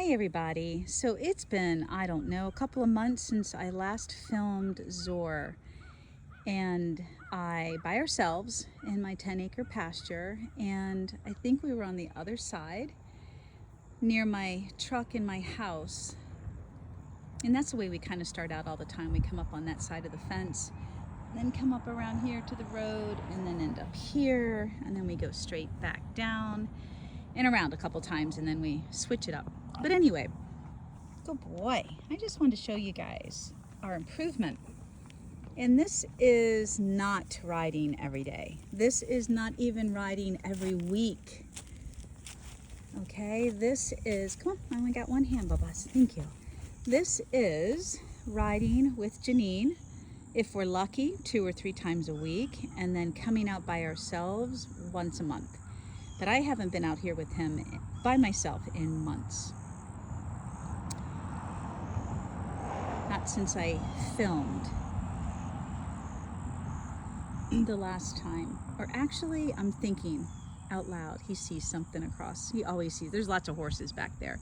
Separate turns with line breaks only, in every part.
Hey everybody, so it's been, I don't know, a couple of months since I last filmed Zor, and by ourselves in my 10-acre pasture, and I think we were on the other side near my truck in my house, and that's the way we kind of start out all the time. We come up on that side of the fence, then come up around here to the road, and then end up here, and then we go straight back down and around a couple times, and then we switch it up. But anyway, good boy. I just wanted to show you guys our improvement. And this is not riding every day. This is not even riding every week. Okay, this is, come on, I only got one hand, Bubba. Thank you. This is riding with Janine, if we're lucky, 2 or 3 times a week, and then coming out by ourselves once a month. But I haven't been out here with him by myself in months. Not since I filmed the last time. Or actually, I'm thinking out loud. He sees something across. He always sees. There's lots of horses back there.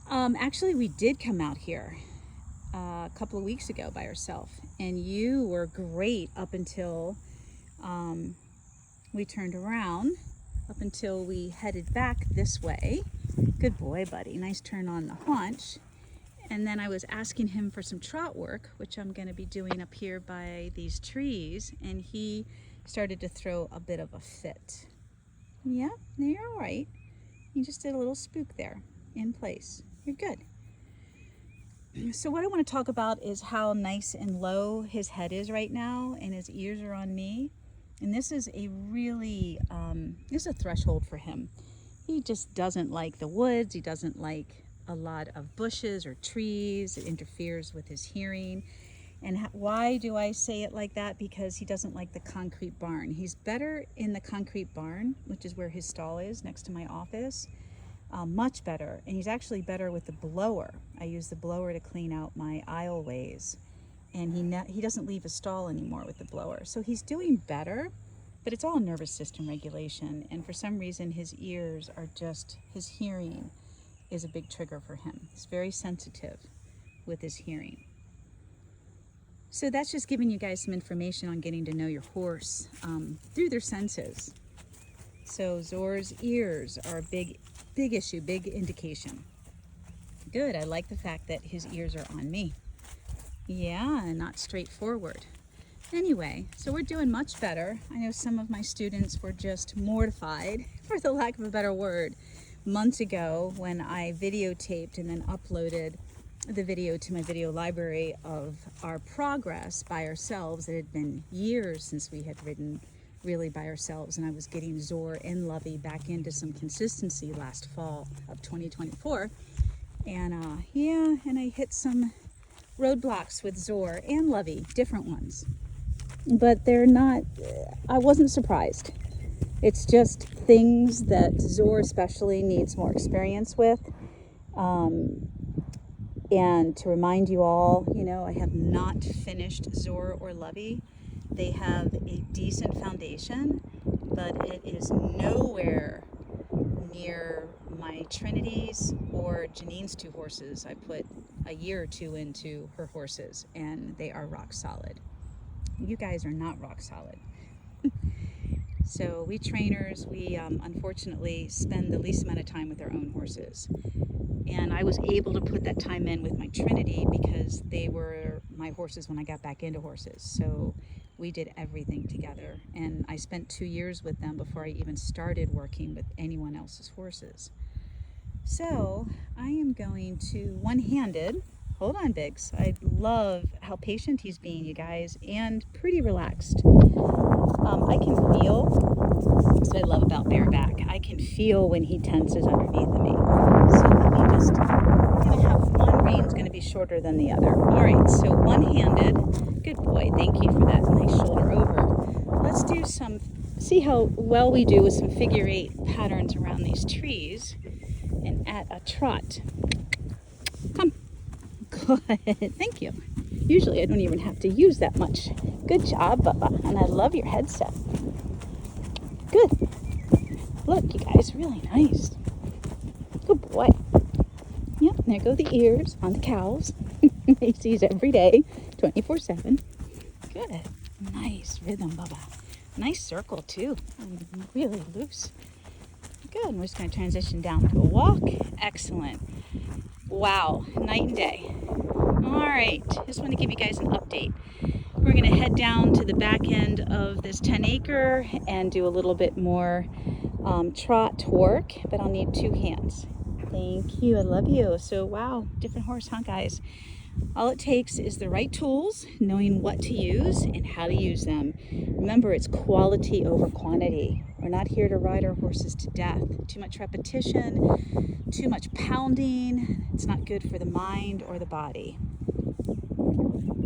Actually, we did come out here a couple of weeks ago by ourselves. And you were great up until we turned around. Up until we headed back this way. Good boy, buddy. Nice turn on the haunch. And then I was asking him for some trot work, which I'm going to be doing up here by these trees, and he started to throw a bit of a fit. Yeah, you're all right. You just did a little spook there in place. You're good. So what I want to talk about is how nice and low his head is right now, and his ears are on me. And this is a really, this is a threshold for him. He just doesn't like the woods. He doesn't like a lot of bushes or trees. It interferes with his hearing. And why do I say it like that? Because he doesn't like the concrete barn. He's better in the concrete barn, which is where his stall is next to my office. Much better. And he's actually better with the blower. I use the blower to clean out my aisleways. And he doesn't leave his stall anymore with the blower. So he's doing better, but it's all nervous system regulation. And for some reason, his ears are just, his hearing is a big trigger for him. He's very sensitive with his hearing. So that's just giving you guys some information on getting to know your horse through their senses. So Zor's ears are a big issue, big indication. Good, I like the fact that his ears are on me. Yeah, and not straightforward. Anyway, so we're doing much better. I know some of my students were just mortified, for the lack of a better word, months ago when I videotaped and then uploaded the video to my video library of our progress by ourselves. It had been years since we had ridden really by ourselves, and I was getting Zor and Lovey back into some consistency last fall of 2024. And yeah, and I hit some roadblocks with Zor and Lovey, different ones. But they're not, I wasn't surprised. It's just things that Zor especially needs more experience with. And to remind you all, you know, I have not finished Zor or Lovey. They have a decent foundation, but it is nowhere near my Trinity's or Janine's 2 horses. I put a year or 2 into her horses, and they are rock solid. You guys are not rock solid. So we trainers, we unfortunately spend the least amount of time with our own horses. And I was able to put that time in with my Trinity because they were my horses when I got back into horses. So we did everything together. And I spent 2 years with them before I even started working with anyone else's horses. So I am going to one-handed, hold on Biggs, I love how patient he's being, you guys, and pretty relaxed. I can feel, that's what I love about bareback, I can feel when he tenses underneath of me. So let me just, I'm going to have one rein's going to be shorter than the other. All right, so one-handed, good boy, thank you for that nice shoulder over. Let's do some, see how well we do with some figure 8 patterns around these trees and at a trot. Come. Good, thank you. Usually I don't even have to use that much. Good job, Bubba, and I love your headset. Good. Look, you guys, really nice. Good boy. There go the ears on the cows. He sees every day, 24/7. Good. Nice rhythm, Bubba. Nice circle, too. Really loose. Good. We're just going to transition down to a walk. Excellent. Wow. Night and day. All right. Just want to give you guys an update. We're going to head down to the back end of this 10-acre and do a little bit more trot work, but I'll need 2 hands. Thank you. I love you. So, wow. Different horse, huh, guys? All it takes is the right tools, knowing what to use and how to use them. Remember, it's quality over quantity. We're not here to ride our horses to death. Too much repetition, too much pounding. It's not good for the mind or the body.